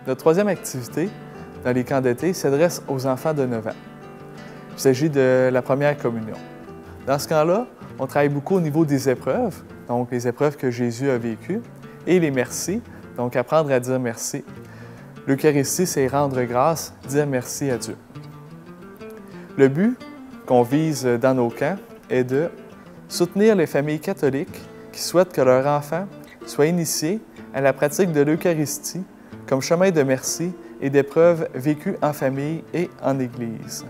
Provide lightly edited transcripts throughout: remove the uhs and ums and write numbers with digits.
Notre troisième activité dans les camps d'été s'adresse aux enfants de 9 ans. Il s'agit de la première communion. Dans ce camp-là, on travaille beaucoup au niveau des épreuves, donc les épreuves que Jésus a vécues, et les merci, donc apprendre à dire merci. L'Eucharistie, c'est rendre grâce, dire merci à Dieu. Le but qu'on vise dans nos camps est de soutenir les familles catholiques qui souhaitent que leurs enfants soient initiés à la pratique de l'Eucharistie comme chemin de merci et d'épreuves vécues en famille et en Église.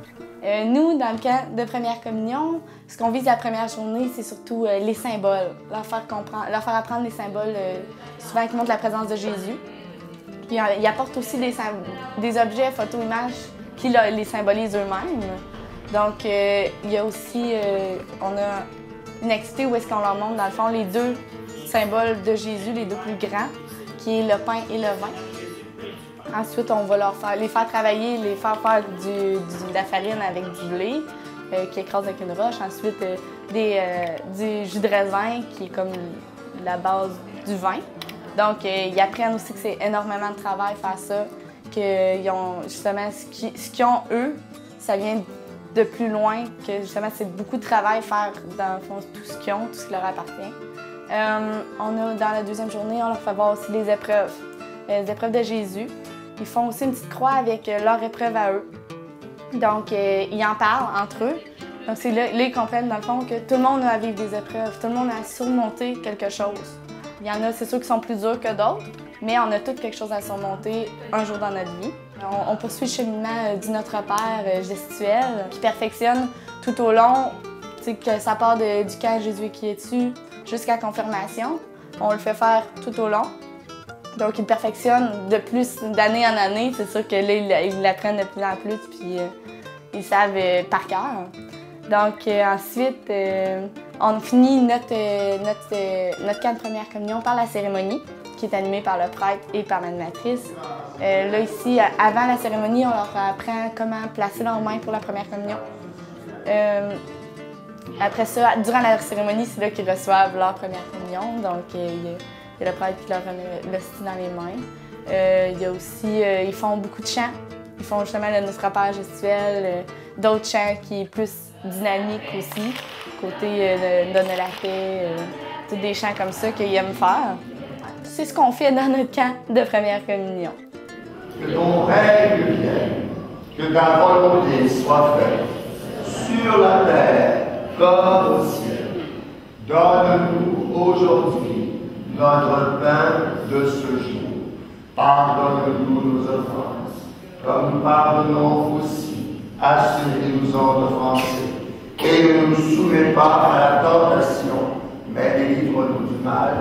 Nous, dans le camp de première communion, ce qu'on vise la première journée, c'est surtout les symboles, leur faire apprendre les symboles souvent qui montrent la présence de Jésus. Puis, ils apportent aussi des objets, photos, images qui les symbolisent eux-mêmes. Donc, il y a aussi, on a une activité où est-ce qu'on leur montre, dans le fond, les deux symboles de Jésus, les deux plus grands, qui est le pain et le vin. Ensuite, on va les faire travailler, les faire faire de la farine avec du blé qui écrase avec une roche. Ensuite, du jus de raisin qui est comme la base du vin. Donc, ils apprennent aussi que c'est énormément de travail faire ça, qu'ils ont justement ce qu'ils ont eux, ça vient de plus loin, que justement c'est beaucoup de travail faire dans le fond tout ce qu'ils ont, tout ce qui leur appartient. Dans la deuxième journée, on leur fait voir aussi les épreuves de Jésus. Ils font aussi une petite croix avec leur épreuve à eux. Donc, ils en parlent entre eux. Donc, c'est là ils comprennent, dans le fond, que tout le monde a à vivre des épreuves. Tout le monde a à surmonter quelque chose. Il y en a, c'est sûr, qui sont plus durs que d'autres, mais on a tous quelque chose à surmonter un jour dans notre vie. On poursuit le cheminement du Notre Père gestuel qui perfectionne tout au long, que ça part du camp Jésus qui es-tu jusqu'à la confirmation. On le fait faire tout au long. Donc, ils perfectionnent de plus d'année en année. C'est sûr que là, ils l'apprennent de plus en plus, puis ils savent par cœur. Donc, ensuite, on finit notre camp de première communion par la cérémonie, qui est animée par le prêtre et par l'animatrice. Là, ici, avant la cérémonie, on leur apprend comment placer leurs mains pour la première communion. Après ça, durant la cérémonie, c'est là qu'ils reçoivent leur première communion. Donc, il y a le prêtre qui leur remet l'hostie dans les mains. Il y a aussi, ils font beaucoup de chants. Ils font justement le Notre Père gestuel, d'autres chants qui est plus dynamiques aussi, côté Donne la paix, tous des chants comme ça qu'ils aiment faire. C'est ce qu'on fait dans notre camp de première communion. Que ton règne vienne, que ta volonté soit faite, sur la terre comme au ciel. Donne-nous aujourd'hui notre pain de ce jour. Pardonne-nous nos offenses, comme nous pardonnons aussi à ceux qui nous ont offensés. Et ne nous soumets pas à la tentation, mais délivre-nous du mal.